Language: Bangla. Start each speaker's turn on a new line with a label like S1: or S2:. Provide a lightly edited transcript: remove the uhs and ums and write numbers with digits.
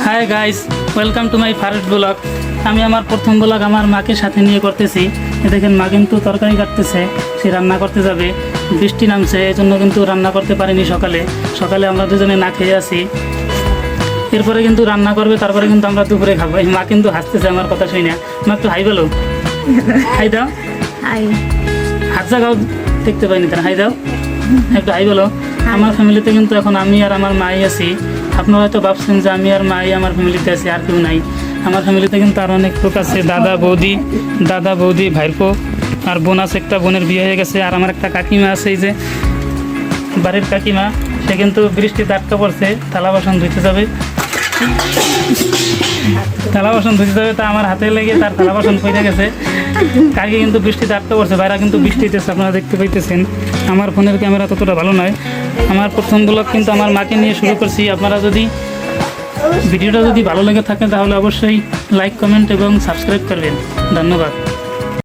S1: Hi guys, welcome to my first blog. আমি আমার প্রথম ব্লগ আমার মাকে সাথে নিয়ে করতেছি। দেখেন মা কিন্তু তরকারি কাটতেছে, সে রান্না করতে যাবে। বৃষ্টি নামছে, এই জন্য কিন্তু রান্না করতে পারিনি। সকালে আমরা দুজনে না খেয়ে আসি। এরপরে কিন্তু রান্না করবে, তারপরে কিন্তু আমরা দুপুরে খাবো। এই মা কিন্তু হাসতেছে আমার কথা শুনে। মা একটু হাই বলো, হাই দাও,
S2: হাই।
S1: হাত জাগাও, দেখতে পাইনি তার। হাই দাও, একটু হাই বলো। আমার ফ্যামিলিতে কিন্তু এখন আমি আর আমার মাই আছি। আপনারা হয়তো ভাবছেন যে আমি আর মাই আমার ফ্যামিলিতে আছি, আর কেউ নাই। আমার ফ্যামিলিতে কিন্তু আরও অনেক লোক আছে, দাদা বৌদি ভাইপো আর বোন আছে, একটা বোনের বিয়ে হয়ে গেছে। আর আমার একটা কাকিমা আছে, এই যে বাড়ির কাকিমা, সে কিন্তু বৃষ্টিতে আটকা পড়ছে, থালা বাসন ধুইতে যাবে। তা আমার হাতে লেগে তার থালা বাসন পড়ে গেছে। কাকি কিন্তু বৃষ্টিতে আটকা পড়ছে, বাইরে কিন্তু বৃষ্টিতে আপনারা দেখতে পাইতেছেন। আমার ফোনের ক্যামেরা ততটা ভালো নয়। আমার প্রথম ব্লগ কিন্তু আমার মাকে নিয়ে শুরু করছি। আপনারা যদি ভিডিওটা যদি ভালো লেগে থাকে তাহলে অবশ্যই লাইক, কমেন্ট এবং সাবস্ক্রাইব করবেন। ধন্যবাদ।